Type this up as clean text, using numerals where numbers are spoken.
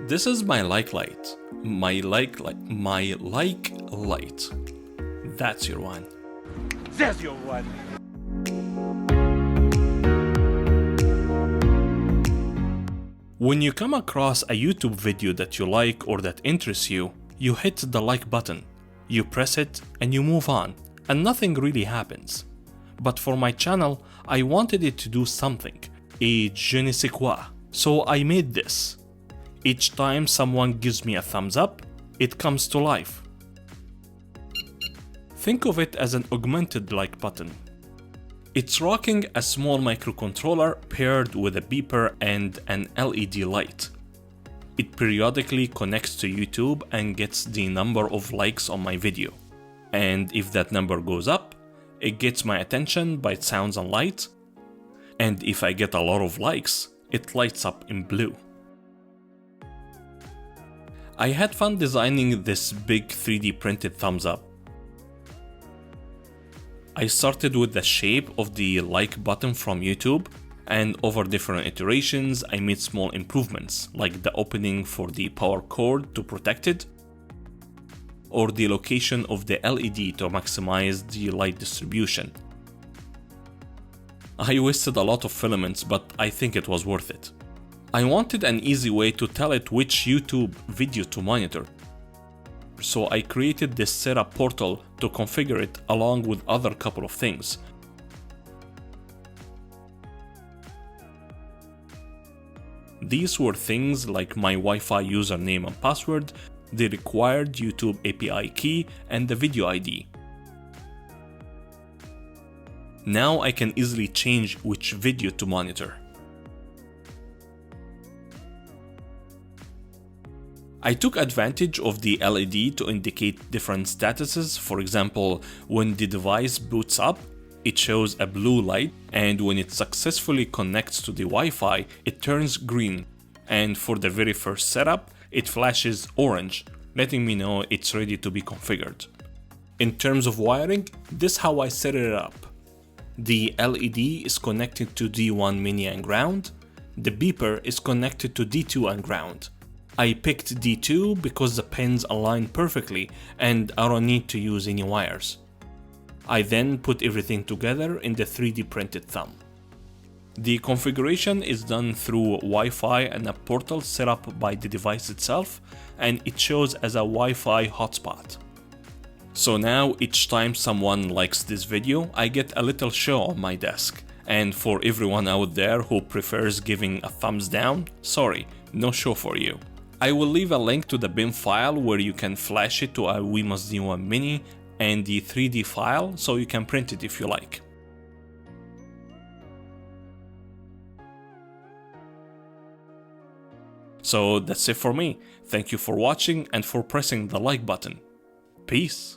This is my like light. My like light. That's your one. There's your one. When you come across a YouTube video that you like or that interests you, you hit the like button, you press it and you move on, and nothing really happens. But for my channel, I wanted it to do something, a je ne sais quoi, so I made this. Each time someone gives me a thumbs up, it comes to life. Think of it as an augmented like button. It's rocking a small microcontroller paired with a beeper and an LED light. It periodically connects to YouTube and gets the number of likes on my video. And if that number goes up, it gets my attention by sounds and light. And if I get a lot of likes, it lights up in blue. I had fun designing this big 3D printed thumbs up. I started with the shape of the like button from YouTube, and over different iterations I made small improvements, like the opening for the power cord to protect it, or the location of the LED to maximize the light distribution. I wasted a lot of filaments, but I think it was worth it. I wanted an easy way to tell it which YouTube video to monitor. So I created this setup portal to configure it along with other couple of things. These were things like my Wi-Fi username and password, the required YouTube API key, and the video ID. Now I can easily change which video to monitor. I took advantage of the LED to indicate different statuses. For example, when the device boots up, it shows a blue light, and when it successfully connects to the Wi-Fi, it turns green. And for the very first setup, it flashes orange, letting me know it's ready to be configured. In terms of wiring, this is how I set it up. The LED is connected to D1 mini and ground. The beeper is connected to D2 and ground. I picked D2 because the pins align perfectly and I don't need to use any wires. I then put everything together in the 3D printed thumb. The configuration is done through Wi-Fi and a portal set up by the device itself, and it shows as a Wi-Fi hotspot. So now each time someone likes this video, I get a little show on my desk. And for everyone out there who prefers giving a thumbs down, sorry, no show for you. I will leave a link to the BIM file where you can flash it to a Wemos D1 Mini and the 3D file so you can print it if you like. So that's it for me. Thank you for watching and for pressing the like button. Peace.